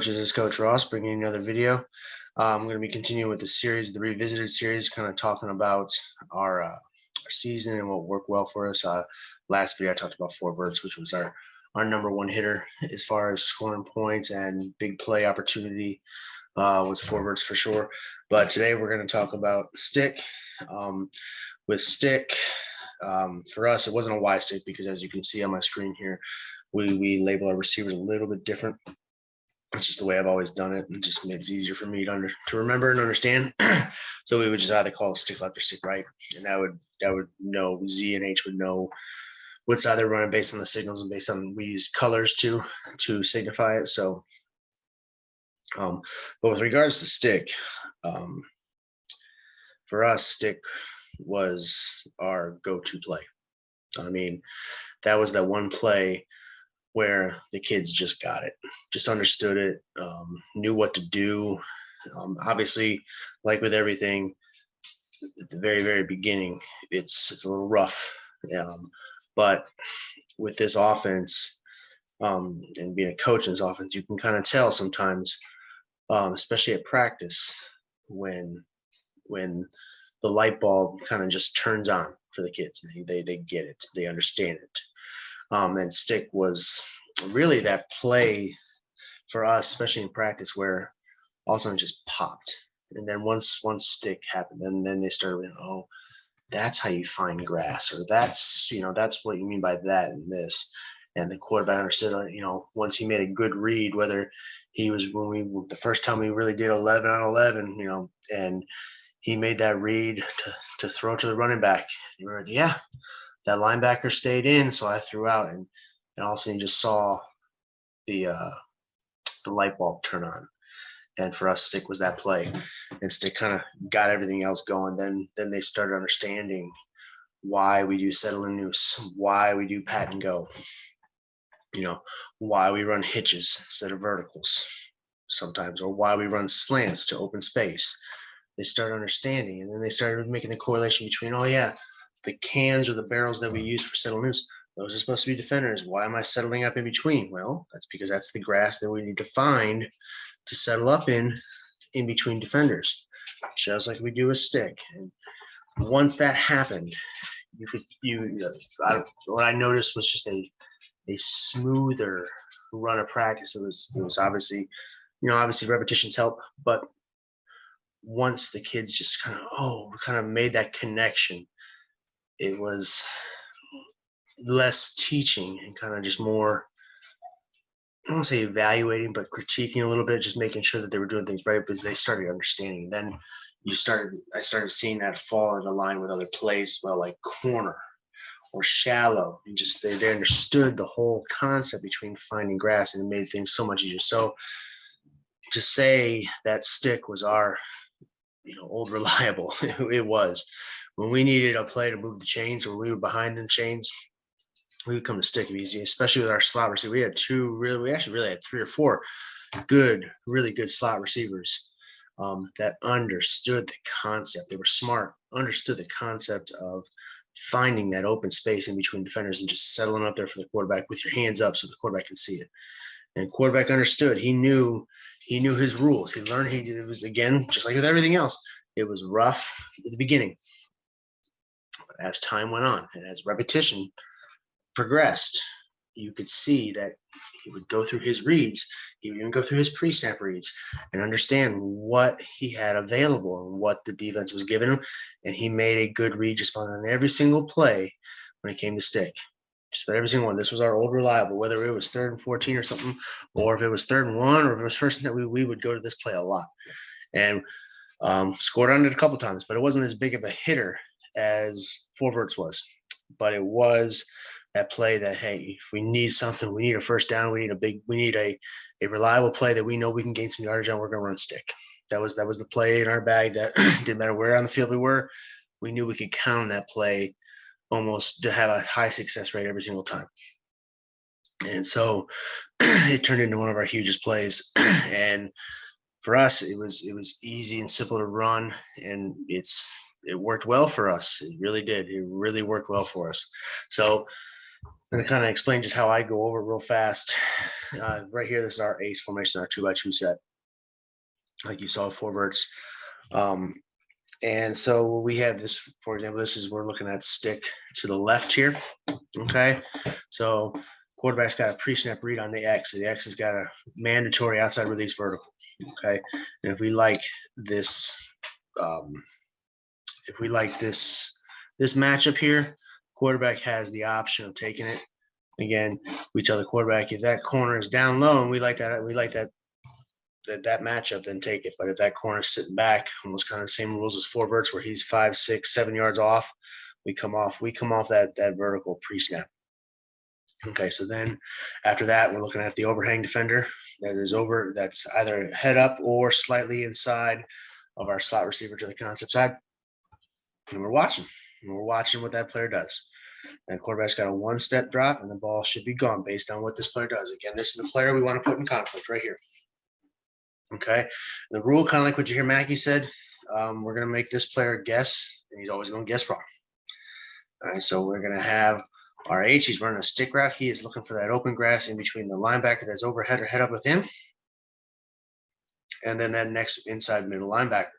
coaches? This is Coach Ross bringing you another video. I'm going to be continuing with the series, the Revisited series, kind of talking about our season and what worked well for us. Last video I talked about four verts, which was our number one hitter as far as scoring points and big play opportunity was four verts for sure. But today we're going to talk about stick. With stick, for us, it wasn't a Y stick because as you can see on my screen here, we label our receivers a little bit different. It's just the way I've always done it, and just makes it easier for me to remember and understand. So we would just either call it stick left or stick right, and that would know Z and H would know what side they're running based on the signals and based on we use colors to signify it. So, but with regards to stick, for us, stick was our go-to play. I mean, that was that one play where the kids just got it, just understood it, knew what to do. Obviously, like with everything, at the very, very beginning, it's a little rough. But with this offense and being a coach in this offense, you can kind of tell sometimes, especially at practice, when the light bulb kind of just turns on for the kids. They get it. They understand it. And stick was really that play for us, especially in practice, where all of a sudden it just popped. And then once stick happened, and then they started, oh, that's how you find grass, or that's what you mean by that and this. And the quarterback understood, once he made a good read, whether he was the first time we really did 11 on 11, and he made that read to throw to the running back. You were, yeah, that linebacker stayed in, so I threw out, and all of a sudden you just saw the light bulb turn on. And for us, stick was that play, and stick kind of got everything else going. Then they started understanding why we do settle and noose, why we do pat and go, why we run hitches instead of verticals sometimes, or why we run slants to open space. They started understanding, and then they started making the correlation between, oh yeah, the cans or the barrels that we use for settle noose, those are supposed to be defenders. Why am I settling up in between? Well, that's because that's the grass that we need to find to settle up in between defenders, just like we do a stick. And once that happened, what I noticed was just a smoother run of practice. It was obviously repetitions help, but once the kids just kind of made that connection, it was less teaching and kind of just more, I don't want to say evaluating, but critiquing a little bit, just making sure that they were doing things right, because they started understanding. Then I started seeing that fall into line with other plays, well, like corner or shallow, and just they understood the whole concept between finding grass, and it made things so much easier. So to say that stick was our old reliable, it was. When we needed a play to move the chains, or we were behind the chains, we would come to stick easy, especially with our slot receiver. We actually really had 3 or 4 really good slot receivers that understood the concept. They were smart, understood the concept of finding that open space in between defenders and just settling up there for the quarterback with your hands up so the quarterback can see it. And quarterback understood. He knew his rules. He learned. It was, again, just like with everything else, it was rough at the beginning. But as time went on and as repetition progressed, you could see that he would go through his reads. He would even go through his pre-snap reads and understand what he had available and what the defense was giving him. And he made a good read just on every single play when it came to stick. Just about every single one. This was our old reliable, whether it was 3rd and 14 or something, or if it was 3rd and 1, or if it was 1st and 10, we would go to this play a lot. And scored on it a couple times, but it wasn't as big of a hitter as four verts was. But it was that play that, hey, if we need something, we need a first down, we need a reliable play that we know we can gain some yardage on, we're going to run stick. That was the play in our bag that didn't matter where on the field we were. We knew we could count on that play almost to have a high success rate every single time. And so it turned into one of our hugest plays. And for us, it was easy and simple to run, and it worked well for us. It really did. It really worked well for us. So I'm going to kind of explain just how I go over it real fast. Right here, this is our ace formation, our 2x2 set. Like you saw, 4 verts. And so we have this, for example, we're looking at stick to the left here. Okay. So quarterback's got a pre-snap read on the X. The X has got a mandatory outside release vertical. Okay. And if we like this, this matchup here, quarterback has the option of taking it. Again, we tell the quarterback if that corner is down low and we like that matchup, then take it. But if that corner is sitting back, almost kind of the same rules as 4 verts, where he's 5, 6, 7 yards off, we come off that vertical pre-snap. Okay, so then after that, we're looking at the overhang defender that's either head up or slightly inside of our slot receiver to the concept side. And we're watching what that player does. And quarterback's got a 1-step drop, and the ball should be gone based on what this player does. Again, this is the player we want to put in conflict right here. Okay, the rule, kind of like what you hear Mackie said, we're going to make this player guess, and he's always going to guess wrong. All right, so we're going to have our H. He's running a stick route. He is looking for that open grass in between the linebacker that's overhead or head up with him, and then that next inside middle linebacker.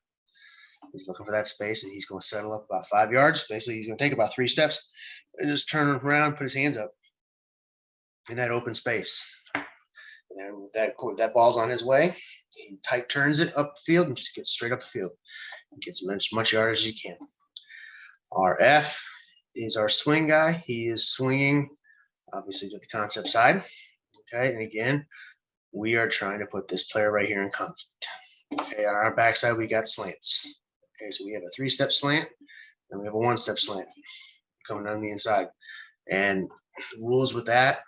He's looking for that space, and he's going to settle up about 5 yards. Basically, he's going to take about 3 steps and just turn around, put his hands up in that open space. And with that ball's on his way, he tight turns it up the field and just gets straight up the field and gets much yardage as he can. Our F is our swing guy. He is swinging, obviously, to the concept side. Okay, and again, we are trying to put this player right here in conflict. Okay, on our backside, we got slants. Okay, so we have a 3-step slant, and we have a 1-step slant coming down the inside. And rules with that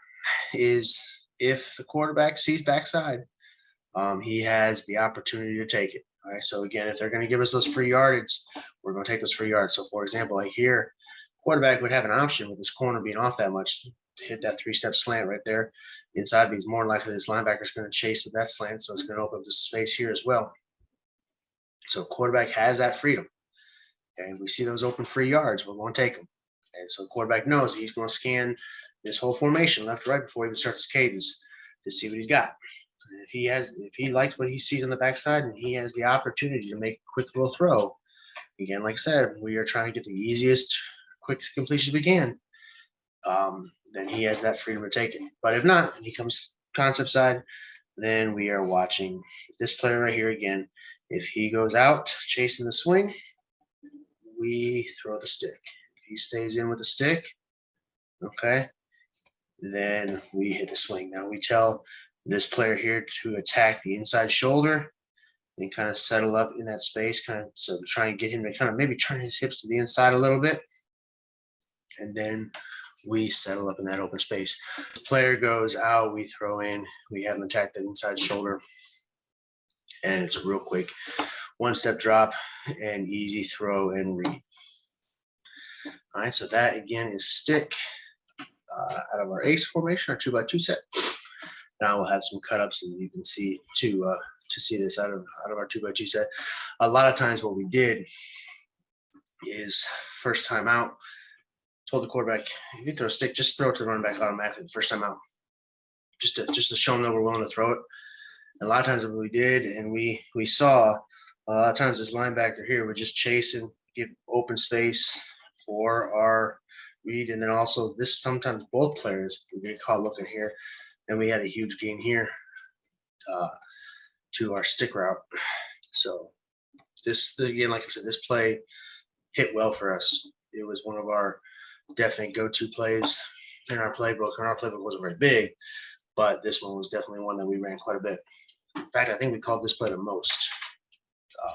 is if the quarterback sees backside, he has the opportunity to take it. All right. So again, if they're going to give us those free yardage, we're going to take those free yards. So for example, like here, quarterback would have an option with this corner being off that much to hit that 3-step slant right there inside. But he's more likely this linebacker is going to chase with that slant, so it's going to open up the space here as well. So quarterback has that freedom. Okay, if we see those open free yards, we're going to take them. And so quarterback knows he's going to scan this whole formation left to right before he even starts his cadence to see what he's got. And if he likes what he sees on the backside and he has the opportunity to make a quick little throw, again, like I said, we are trying to get the easiest, quickest completion we can. Then he has that freedom to take it. But if not, and he comes concept side, then we are watching this player right here again. If he goes out chasing the swing, we throw the stick. If he stays in with the stick, okay, then we hit the swing. Now we tell this player here to attack the inside shoulder and kind of settle up in that space, so try and get him to kind of maybe turn his hips to the inside a little bit. And then we settle up in that open space. The player goes out, we throw in, we have him attack that inside shoulder. And it's a real quick 1-step drop and easy throw and read. All right, so that again is stick out of our ace formation, our 2x2 set. Now we'll have some cut ups, and you can see to see this out of our 2x2 set. A lot of times, what we did is first time out, told the quarterback, if you throw a stick, just throw it to the running back automatically the first time out, just to show them that we're willing to throw it. And a lot of times, what we did, and we saw a lot of times this linebacker here would just chase and give open space for our read, and then also this sometimes both players would get caught looking here. And we had a huge gain here to our stick route. So this again, like I said, this play hit well for us. It was one of our definite go-to plays in our playbook. And our playbook wasn't very big, but this one was definitely one that we ran quite a bit. In fact, I think we called this play the most. I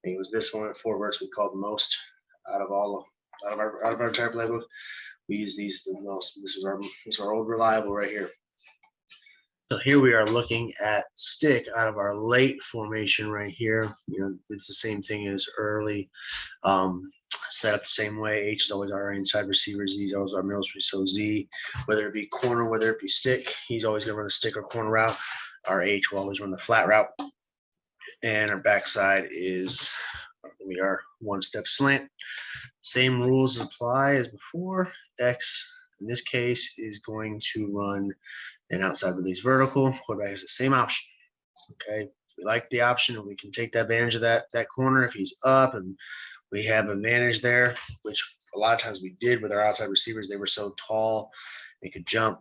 think it was this one at 4 verts we called the most out of our entire playbook. We use these the most. This is our old reliable right here. So here we are looking at stick out of our late formation right here. It's the same thing as early. Set up the same way. H is always our inside receiver. Z is always our middle receiver. So Z, whether it be corner, whether it be stick, he's always going to run a stick or corner route. Our H will always run the flat route. And our backside is we are 1-step slant. Same rules apply as before. X in this case, is going to run an outside release vertical. Quarterback has the same option. Okay, if we like the option and we can take advantage of that corner if he's up, and we have advantage there, which a lot of times we did with our outside receivers. They were so tall, they could jump.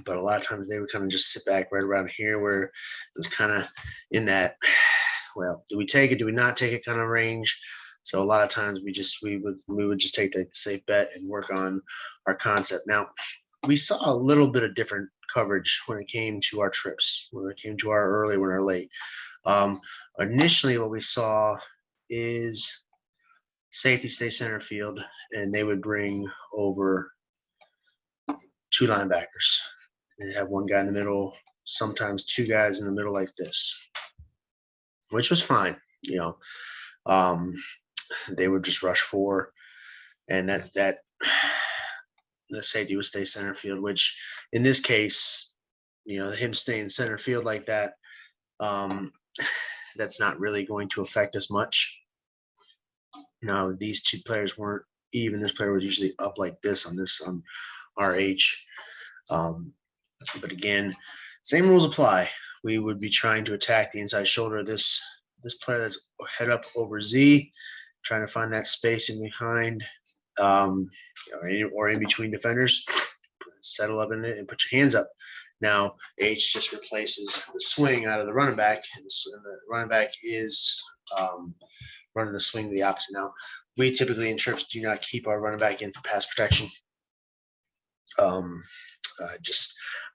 But a lot of times they would kind of just sit back right around here where it was kind of in that, well, do we take it? Do we not take it kind of range? So a lot of times we would just take the safe bet and work on our concept. Now, we saw a little bit of different coverage when it came to our trips, when it came to our early, when our late. Initially, what we saw is safety stay center field, and they would bring over 2 linebackers. They have 1 guy in the middle, sometimes 2 guys in the middle like this, which was fine. They would just rush 4, and that's that. The safety would stay center field, which in this case, him staying center field like that, that's not really going to affect us much. Now, these 2 players weren't even. This player was usually up like this on RH. But again, same rules apply. We would be trying to attack the inside shoulder of this player that's head up over Z, trying to find that space in behind or in between defenders. Settle up in it and put your hands up. Now, H just replaces the swing out of the running back, and the running back is running the swing the opposite. Now, we typically in trips do not keep our running back in for pass protection.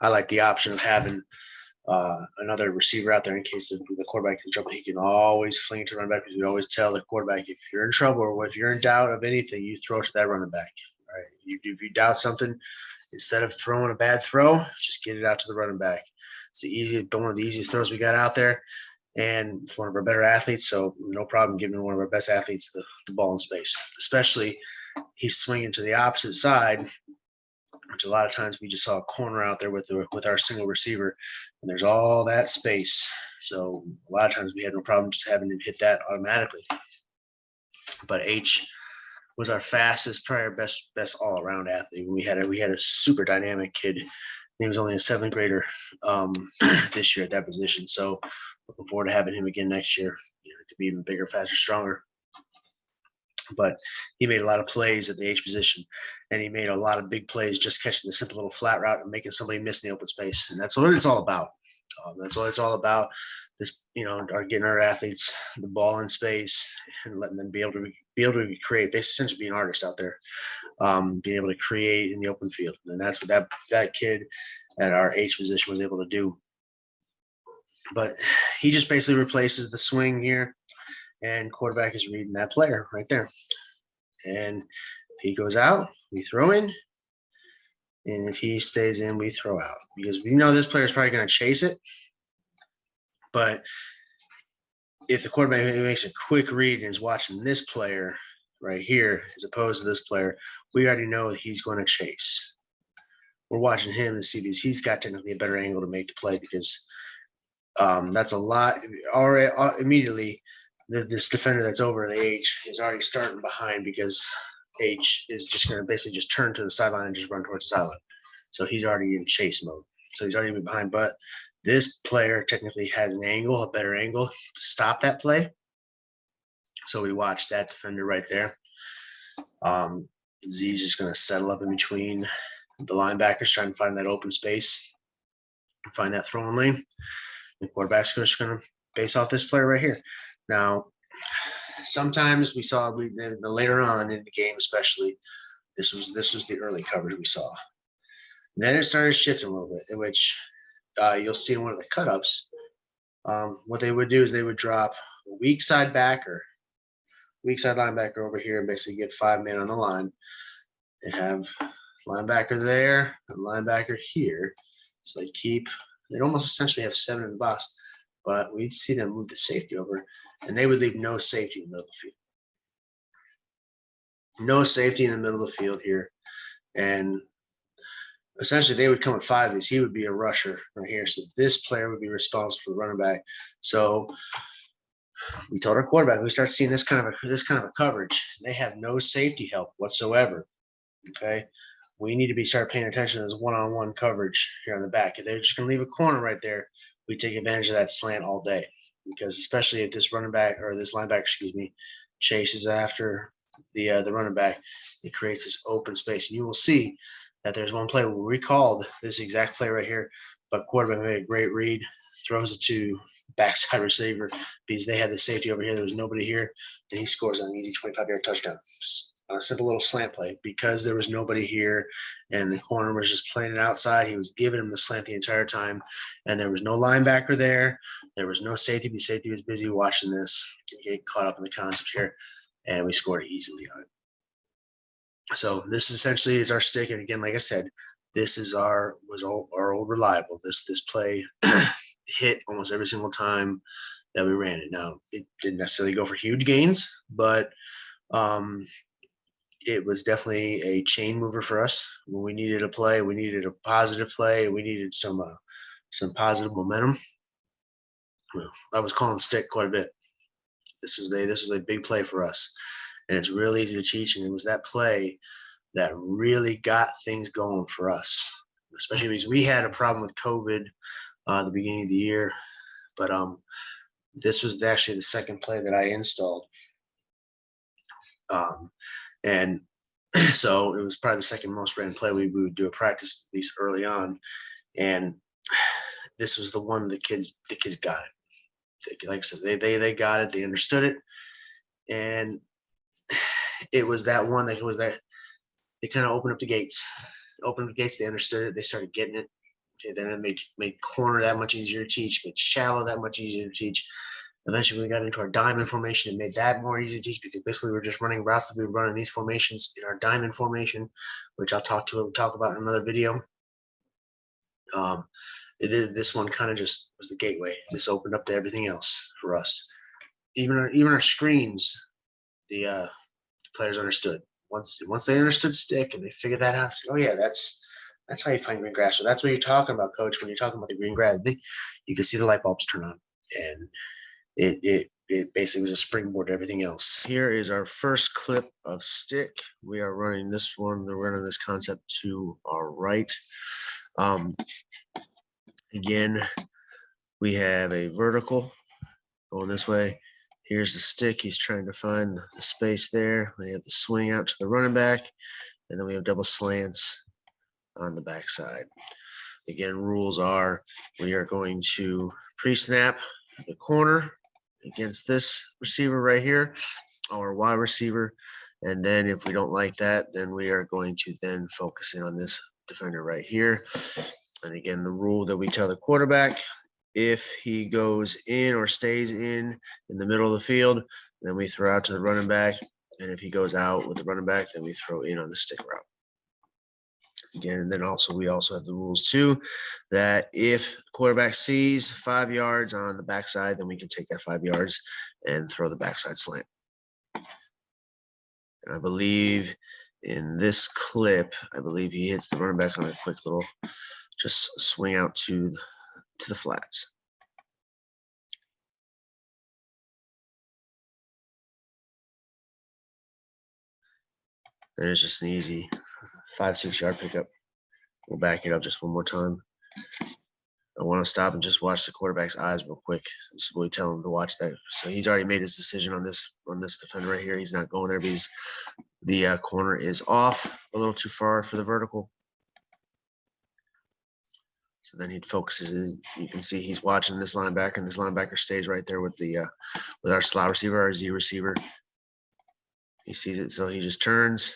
I like the option of having another receiver out there in case the quarterback is in trouble. He can always fling it to running back, because we always tell the quarterback, if you're in trouble or if you're in doubt of anything, you throw it to that running back. All right? If you doubt something, instead of throwing a bad throw, just get it out to the running back. It's one of the easiest throws we got out there, and it's one of our better athletes, so no problem giving one of our best athletes the ball in space, especially he's swinging to the opposite side, which a lot of times we just saw a corner out there with our single receiver, and there's all that space. So a lot of times we had no problem just having him hit that automatically. But H was our fastest, probably our best all-around athlete. We had a super dynamic kid. He was only a 7th grader this year at that position. So looking forward to having him again next year, to be even bigger, faster, stronger. But he made a lot of plays at the H position, and he made a lot of big plays just catching the simple little flat route and making somebody miss in the open space. And that's what it's all about. That's what it's all about. This, getting our athletes the ball in space and letting them be able to create. They essentially be an artist out there, being able to create in the open field. And that's what that kid at our H position was able to do. But he just basically replaces the swing here. And quarterback is reading that player right there. And if he goes out, we throw in. And if he stays in, we throw out. Because we know this player is probably going to chase it. But if the quarterback makes a quick read and is watching this player right here, as opposed to this player, we already know that he's going to chase. We're watching him to see if he's got technically a better angle to make the play, because that's a lot. Already, immediately, this defender that's over the H is already starting behind, because H is just going to basically just turn to the sideline and just run towards the sideline. So he's already in chase mode. So he's already behind. But this player technically has an angle, a better angle to stop that play. So we watch that defender right there. Z's just going to settle up in between the linebackers, trying to find that open space, find that throwing lane. The quarterback's just going to base off this player right here. Now, sometimes we saw later on in the game, especially, this was the early coverage we saw. And then it started shifting a little bit, in which you'll see in one of the cut-ups, what they would do is they would drop a weak side linebacker over here, and basically get 5 men on the line and have linebacker there and linebacker here. So they'd almost essentially have 7 in the box, but we'd see them move the safety over, and they would leave no safety in the middle of the field. No safety in the middle of the field here. And essentially they would come with 5 of these. He would be a rusher right here. So this player would be responsible for the running back. So we told our quarterback, we start seeing this kind of a coverage. They have no safety help whatsoever. Okay. we need to start paying attention to this one-on-one coverage here on the back. If they're just going to leave a corner right there, we take advantage of that slant all day, because especially if this running back or this linebacker, excuse me, chases after the running back, it creates this open space. And you will see that there's one play where we called this exact play right here, but quarterback made a great read, throws it to backside receiver because they had the safety over here. There was nobody here, and he scores an easy 25-yard touchdown on a simple little slant play because there was nobody here and the corner was just playing it outside. He was giving him the slant the entire time, and there was no linebacker there. There was no safety. The safety was busy watching this. He get caught up in the concept here, and we scored easily on it. So this essentially is our stick. And again, like I said, this is our old reliable. This play hit almost every single time that we ran it. Now, it didn't necessarily go for huge gains, but it was definitely a chain mover for us. When we needed a play, we needed a positive play, we needed some positive momentum. Well, I was calling stick quite a bit. This was a big play for us, and it's really easy to teach. And it was that play that really got things going for us, especially because we had a problem with COVID at the beginning of the year. But this was actually the second play that I installed. And so it was probably the second most ran play we would do a practice, at least early on. And this was the one the kids got it. Like I said, they got it, they understood it. And it was that one that was that they kind of opened up the gates. They understood it, they started getting it. Okay, then it made corner that much easier to teach, made shallow that much easier to teach. Eventually, we got into our diamond formation and made that more easy to teach because basically we're just running routes that we were running these formations in our diamond formation, which I'll talk about in another video. This one kind of just was the gateway. This opened up to everything else for us. Even our screens, the players understood. Once they understood stick and they figured that out, said, oh yeah, that's how you find green grass. So that's what you're talking about, coach. When you're talking about the green grass, you can see the light bulbs turn on, and it basically was a springboard to everything else. Here is our first clip of stick. We are running this one. We're running this concept to our right. Again, we have a vertical going this way. Here's the stick. He's trying to find the space there. We have the swing out to the running back, and then we have double slants on the backside. Again, rules are we are going to pre-snap the corner against this receiver right here, our wide receiver. And then if we don't like that, then we are going to then focus in on this defender right here. And again, the rule that we tell the quarterback, if he goes in or stays in the middle of the field, then we throw out to the running back. And if he goes out with the running back, then we throw in on the stick route. Again, and then we also have the rules too, that if the quarterback sees 5 yards on the backside, then we can take that 5 yards and throw the backside slant. And I believe in this clip, he hits the running back on a quick little just swing out to the flats. And it's just an easy 5-6 yard pickup. We'll back it up just one more time. I want to stop and just watch the quarterback's eyes real quick. Just really tell him to watch that. So he's already made his decision on this defender right here. He's not going there because the corner is off a little too far for the vertical. So then he focuses in. You can see he's watching this linebacker, and this linebacker stays right there with our slot receiver, our Z receiver. He sees it, so he just turns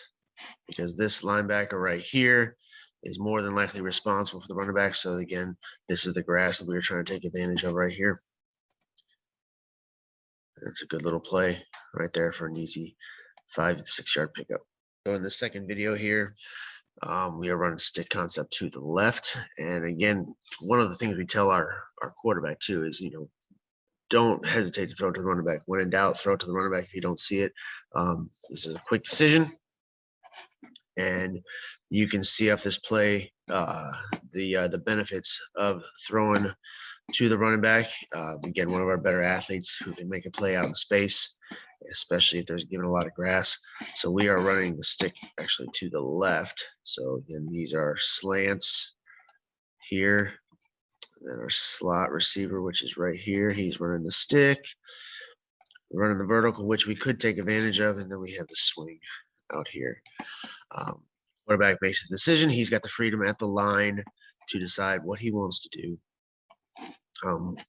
because this linebacker right here is more than likely responsible for the running back. So again, this is the grass that we were trying to take advantage of right here. That's a good little play right there for an easy 5-6 yard pickup. So in the second video here, we are running stick concept to the left. And again, one of the things we tell our quarterback too is, don't hesitate to throw to the running back. When in doubt, throw to the running back if you don't see it. This is a quick decision. And you can see off this play the benefits of throwing to the running back. Again, one of our better athletes who can make a play out in space. especially if there's given a lot of grass. So we are running the stick actually to the left. So again, these are slants here. And then our slot receiver, which is right here, he's running the stick. We're running the vertical, which we could take advantage of, and then we have the swing out here. Quarterback makes a decision. He's got the freedom at the line to decide what he wants to do.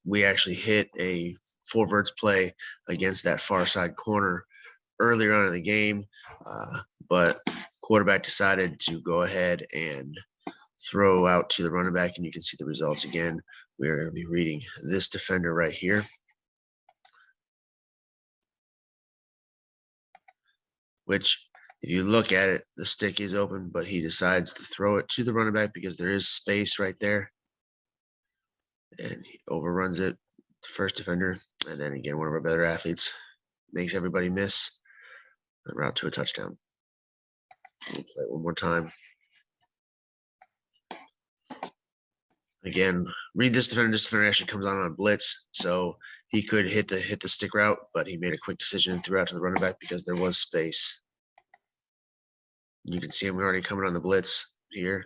We actually hit a 4 verts play against that far side corner earlier on in the game, but quarterback decided to go ahead and throw out to the running back, and you can see the results again. We are going to be reading this defender right here. Which, if you look at it, the stick is open, but he decides to throw it to the running back because there is space right there. And he overruns it, the first defender. And then again, one of our better athletes makes everybody miss and route to a touchdown. We'll play it one more time. Again, read this defender. This defender actually comes on a blitz, so he could hit the stick route, but he made a quick decision and threw out to the running back because there was space. You can see him already coming on the blitz here.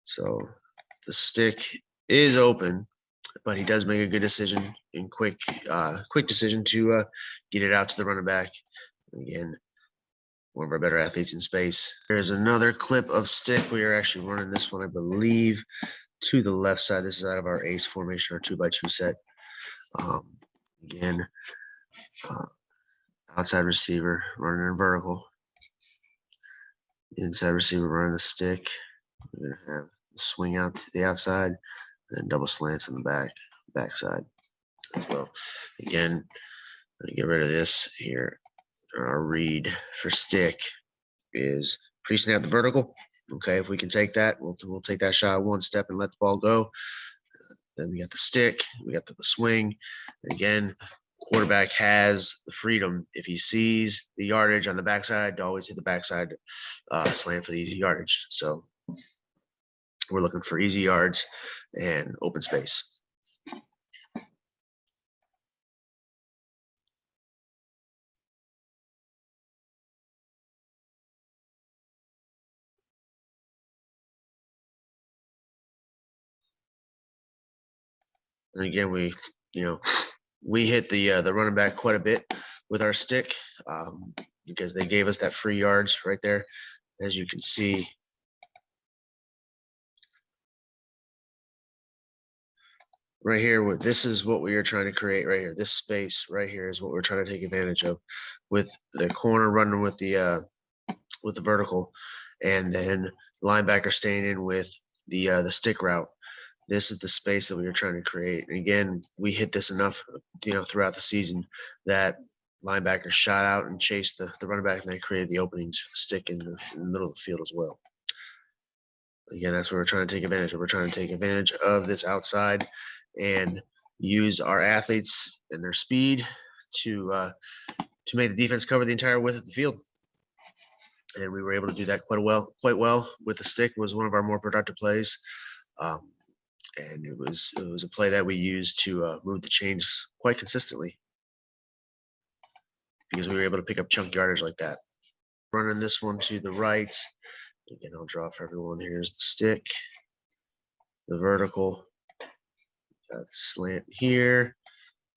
So the stick is open, but he does make a good decision and quick decision to get it out to the running back. Again, one of our better athletes in space. There's another clip of stick. We are actually running this one, I believe, to the left side. This is out of our ace formation, our 2x2 set. Again, outside receiver running in vertical. Inside receiver running the stick. We're going to have the swing out to the outside, and then double slants on the backside as well. Again, I'm going to get rid of this here. Our read for stick is pre-snap the vertical. Okay, if we can take that, we'll take that shot one step and let the ball go. Then we got the stick, we got the swing. And again, quarterback has the freedom if he sees the yardage on the backside to always hit the backside slant for the easy yardage. So we're looking for easy yards and open space. And again, we hit the running back quite a bit with our stick because they gave us that free yards right there, as you can see. Right here, this is what we are trying to create right here. This space right here is what we're trying to take advantage of, with the corner running with the vertical, and then linebacker staying in with the stick route. This is the space that we were trying to create. And again, we hit this enough, throughout the season that linebackers shot out and chased the running back, and they created the openings for the stick in the middle of the field as well. Again, that's what we're trying to take advantage of. We're trying to take advantage of this outside and use our athletes and their speed to make the defense cover the entire width of the field. And we were able to do that quite well with the stick. It was one of our more productive plays. And it was a play that we used to move the chains quite consistently because we were able to pick up chunk yardage like that. Running this one to the right. Again, I'll draw for everyone. Here's the stick, the vertical, got the slant here,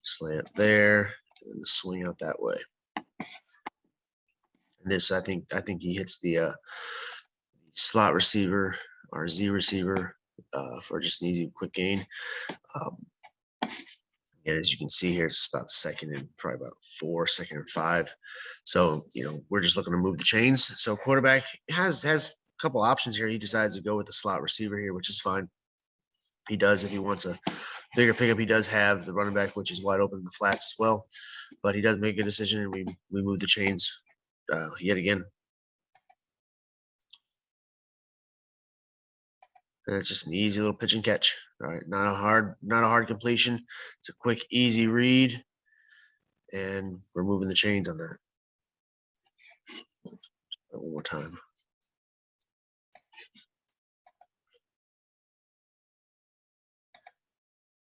slant there, and the swing out that way. And this, I think he hits the slot receiver or Z receiver for just an easy, quick gain. And as you can see here, it's about second and probably about 4, second and 5. So, we're just looking to move the chains. So quarterback has a couple options here. He decides to go with the slot receiver here, which is fine. He does, if he wants a bigger pickup, he does have the running back, which is wide open in the flats as well. But he does make a decision, and we move the chains yet again. And it's just an easy little pitch and catch. All right, not a hard completion. It's a quick, easy read, and we're moving the chains on that. One more time.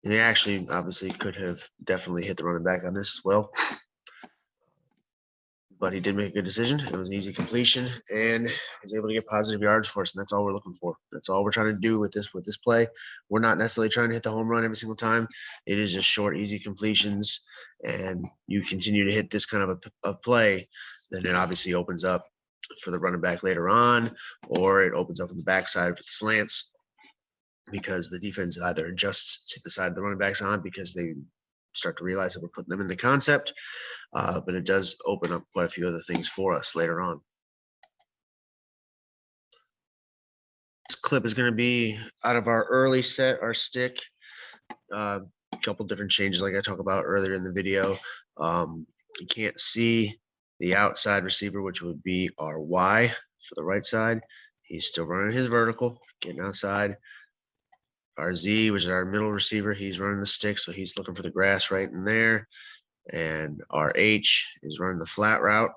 And he actually obviously could have definitely hit the running back on this as well. But he did make a good decision. It was an easy completion, and was able to get positive yards for us, and that's all we're looking for. That's all we're trying to do with this play. We're not necessarily trying to hit the home run every single time. It is just short, easy completions, and you continue to hit this kind of a play, then it obviously opens up for the running back later on, or it opens up on the backside for the slants, because the defense either adjusts to the side the running back's on because they start to realize that we're putting them in the concept, but it does open up quite a few other things for us later on. This clip is going to be out of our early set, our stick. A couple different changes like I talked about earlier in the video. You can't see the outside receiver, which would be our Y for the right side. He's still running his vertical, getting outside. Our Z, which is our middle receiver, he's running the stick, so he's looking for the grass right in there. And our H is running the flat route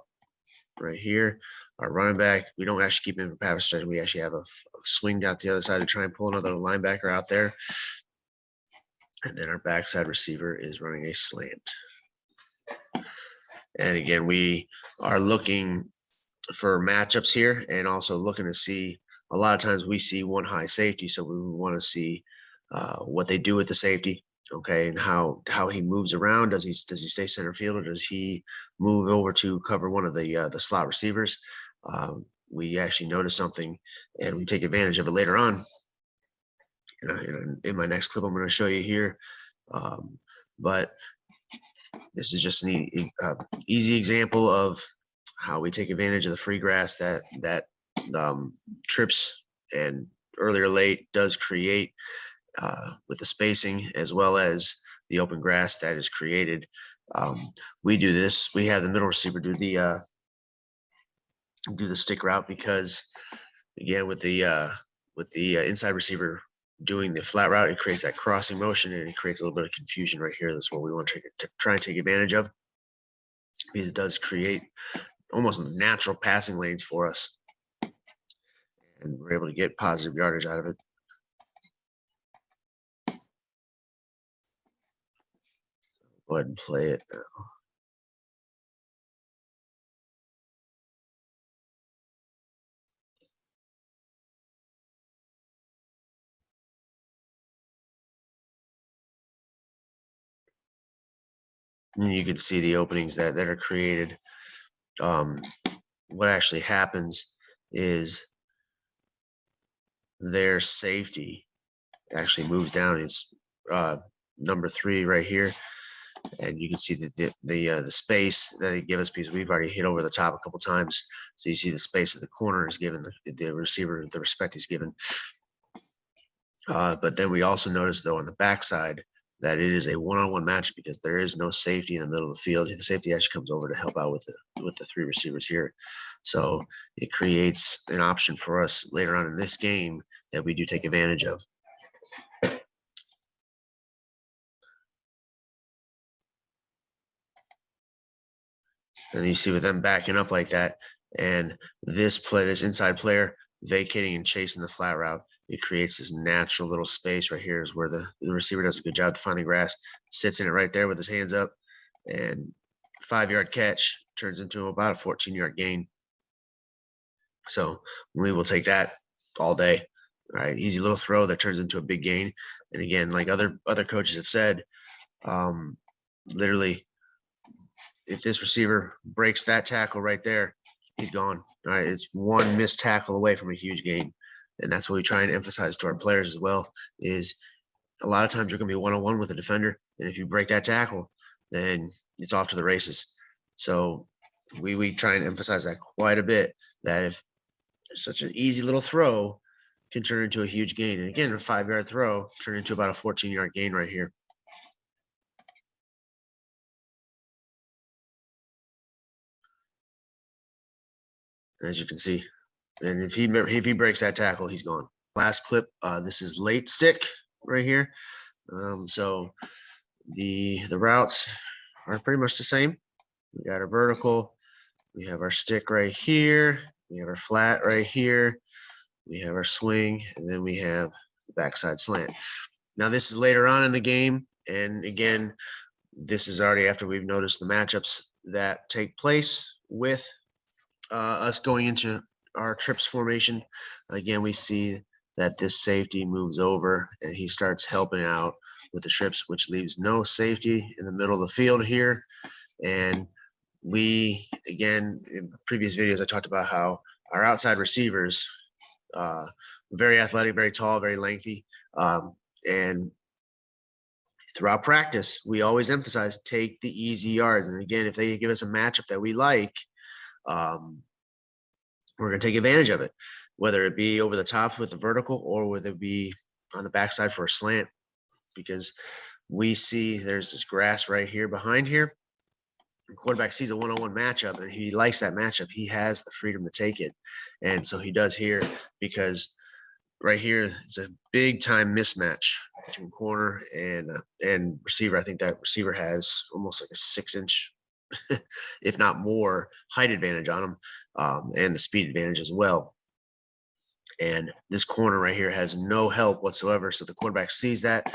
right here. Our running back, we don't actually keep him for pass protection. We actually have a swing out the other side to try and pull another linebacker out there. And then our backside receiver is running a slant. And again, we are looking for matchups here and also looking to see, a lot of times we see one high safety, so we want to see what they do with the safety, okay, and how he moves around. Does he stay center field, or does he move over to cover one of the slot receivers? We actually notice something, and we take advantage of it later on. In my next clip, I'm going to show you here, but this is just an easy example of how we take advantage of the free grass that trips and earlier late does create with the spacing, as well as the open grass that is created. We do this. We have the middle receiver do the stick route because, again, with the inside receiver doing the flat route, it creates that crossing motion and it creates a little bit of confusion right here. That's what we want to try and take advantage of, because it does create almost natural passing lanes for us, and we're able to get positive yardage out of it. Go ahead and play it now. And you can see the openings that are created. What actually happens is their safety actually moves down. It's number 3 right here, and you can see the space that they give us, because we've already hit over the top a couple times. So you see the space at the corner is given the receiver the respect he's given. But then we also notice, though, on the backside that it is a one-on-one match, because there is no safety in the middle of the field. The safety actually comes over to help out with the 3 receivers here. So it creates an option for us later on in this game that we do take advantage of. And you see with them backing up like that, and this inside player vacating and chasing the flat route, it creates this natural little space right here, is where the receiver does a good job to find the grass, sits in it right there with his hands up, and 5-yard catch turns into about a 14-yard gain. So we will take that all day. Right, easy little throw that turns into a big gain. And again, like other coaches have said, literally, if this receiver breaks that tackle right there, he's gone. All right, it's one missed tackle away from a huge gain. And that's what we try and emphasize to our players as well, is a lot of times you're going to be one-on-one with a defender, and if you break that tackle, then it's off to the races. So we try and emphasize that quite a bit, that if such an easy little throw can turn into a huge gain. And again, a 5-yard throw turn into about a 14-yard gain right here. As you can see. And if he breaks that tackle, he's gone. Last clip, this is late stick right here. So the routes are pretty much the same. We got our vertical, we have our stick right here, we have our flat right here, we have our swing, and then we have the backside slant. Now this is later on in the game, and again, this is already after we've noticed the matchups that take place with us going into our trips formation. Again, we see that this safety moves over and he starts helping out with the trips, which leaves no safety in the middle of the field here. And we, again, in previous videos, I talked about how our outside receivers, very athletic, very tall, very lengthy. And throughout practice, we always emphasize take the easy yards. And again, if they give us a matchup that we like, we're going to take advantage of it, whether it be over the top with the vertical or whether it be on the backside for a slant, because we see there's this grass right here behind here. The quarterback sees a one-on-one matchup and he likes that matchup. He has the freedom to take it. And so he does here, because right here is a big time mismatch between corner and receiver. I think that receiver has almost like a 6-inch, if not more, height advantage on him, and the speed advantage as well. And this corner right here has no help whatsoever. So the quarterback sees that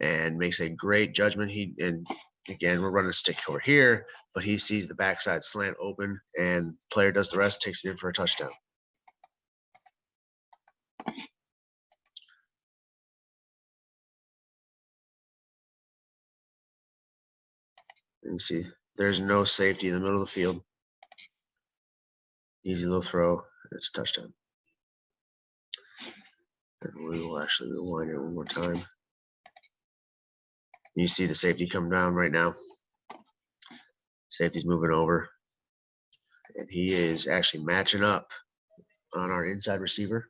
and makes a great judgment. And again, we're running a stick over here, but he sees the backside slant open, and player does the rest, takes it in for a touchdown. And you see there's no safety in the middle of the field. Easy little throw. It's a touchdown. And we will actually rewind it one more time. You see the safety come down right now. Safety's moving over. And he is actually matching up on our inside receiver.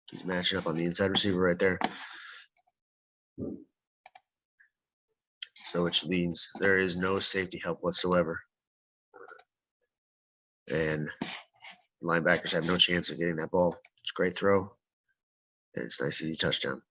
He's matching up on the inside receiver right there. So which means there is no safety help whatsoever. And linebackers have no chance of getting that ball. It's a great throw. And it's a nice, easy touchdown.